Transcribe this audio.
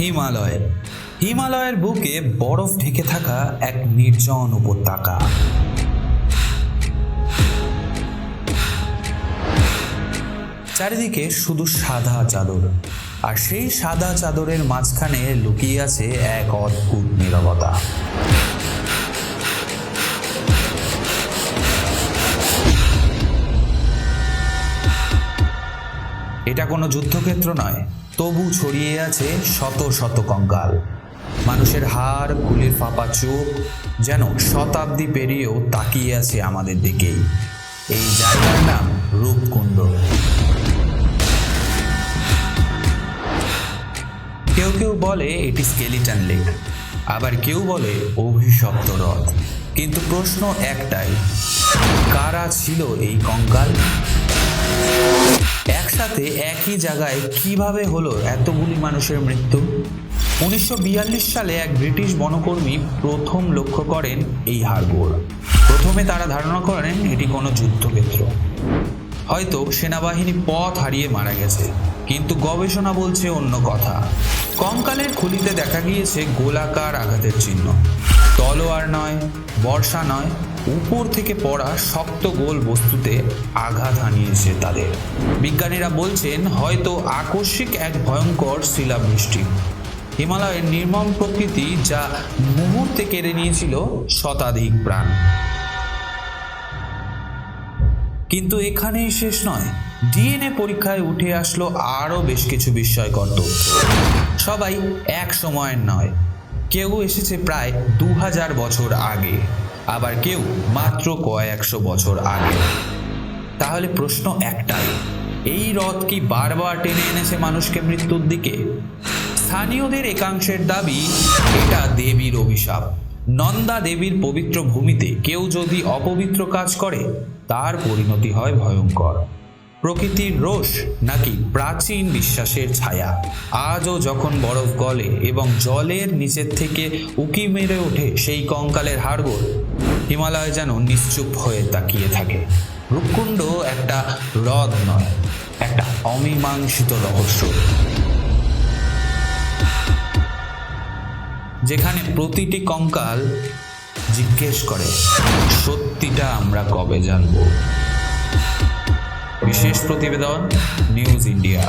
হিমালয়। হিমালয়ের বুকে বরফ ঢেকে থাকা এক নির্জন উপত্যকা। চারিদিকে শুধু সাদা চাদর, আর সেই সাদা চাদরের মাঝখানে লুকিয়ে আছে এক অদ্ভুত নীরবতা। এটা কোনো যুদ্ধক্ষেত্র নয়, তবু ছড়িয়ে আছে শত শত কঙ্কাল। মানুষের হাড়, গুলির ফাঁপা চোখ যেন শতাব্দী পেরিয়েও তাকিয়ে আছে আমাদের দিকেই। এই জায়গার নাম রূপকুণ্ড। কেউ কেউ বলে এটি স্কেলিটন লেক, আবার কেউ বলে অভিশপ্ত হ্রদ। কিন্তু প্রশ্ন একটাই, কারা ছিল এই কঙ্কাল? একসাথে একই জায়গায় কিভাবে হলো এতগুলি মানুষের মৃত্যু? 1942 সালে এক ব্রিটিশ বনকর্মী প্রথম লক্ষ্য করেন এই হাড়গোড়। প্রথমে তারা ধারণা করেন এটি কোনো যুদ্ধক্ষেত্র, হয়তো সেনাবাহিনী পথ হারিয়ে মারা গেছে। কিন্তু গবেষণা বলছে অন্য কথা। কঙ্কালের খুলিতে দেখা গিয়েছে গোলাকার আঘাতের চিহ্ন। তলোয়ার নয়, বর্ষা নয়, উপর থেকে পড়া শক্ত গোল বস্তুতে আঘাত হানিয়েছে তাদের। বিজ্ঞানীরা বলছেন হয়তো আকস্মিক এক ভয়ঙ্কর শিলাবৃষ্টি। হিমালয়ের নির্মম প্রকৃতি যা মুহূর্তে কেড়ে নিয়েছিল শতাধিক প্রাণ। কিন্তু এখানেই শেষ নয়। ডিএনএ পরীক্ষায় উঠে আসলো আরও বেশ কিছু বিস্ময়কর তথ্য। সবাই এক সময়ের নয়, কেউ এসেছে প্রায় 2000 বছর আগে, আবার কেউ মাত্র কয়েকশো বছর আগে। তাহলে প্রশ্ন একটাই, এই হ্রদ কি বারবার টেনে এনেছে মানুষকে মৃত্যুর দিকে? স্থানীয়দের একাংশের দাবি এটা দেবীর অভিশাপ। নন্দা দেবীর পবিত্র ভূমিতে কেউ যদি অপবিত্র কাজ করে তার পরিণতি হয় ভয়ঙ্কর। প্রকৃতির রোষ নাকি প্রাচীন বিশ্বাসের ছায়া? আজও যখন বরফ গলে এবং জলের নিচের থেকে উকি মেরে ওঠে সেই কঙ্কালের হাড়গোড়, হিমালয় যেন নিশ্চুপ হয়ে তাকিয়ে থাকে। রূপকুণ্ড একটা হ্রদ নয়, একটা অমীমাংসিত রহস্য, যেখানে প্রতিটি কঙ্কাল জিজ্ঞেস করে সত্যিটা আমরা কবে জানবো। বিশেষ প্রতিবেদন, নিউজ ইন্ডিয়া।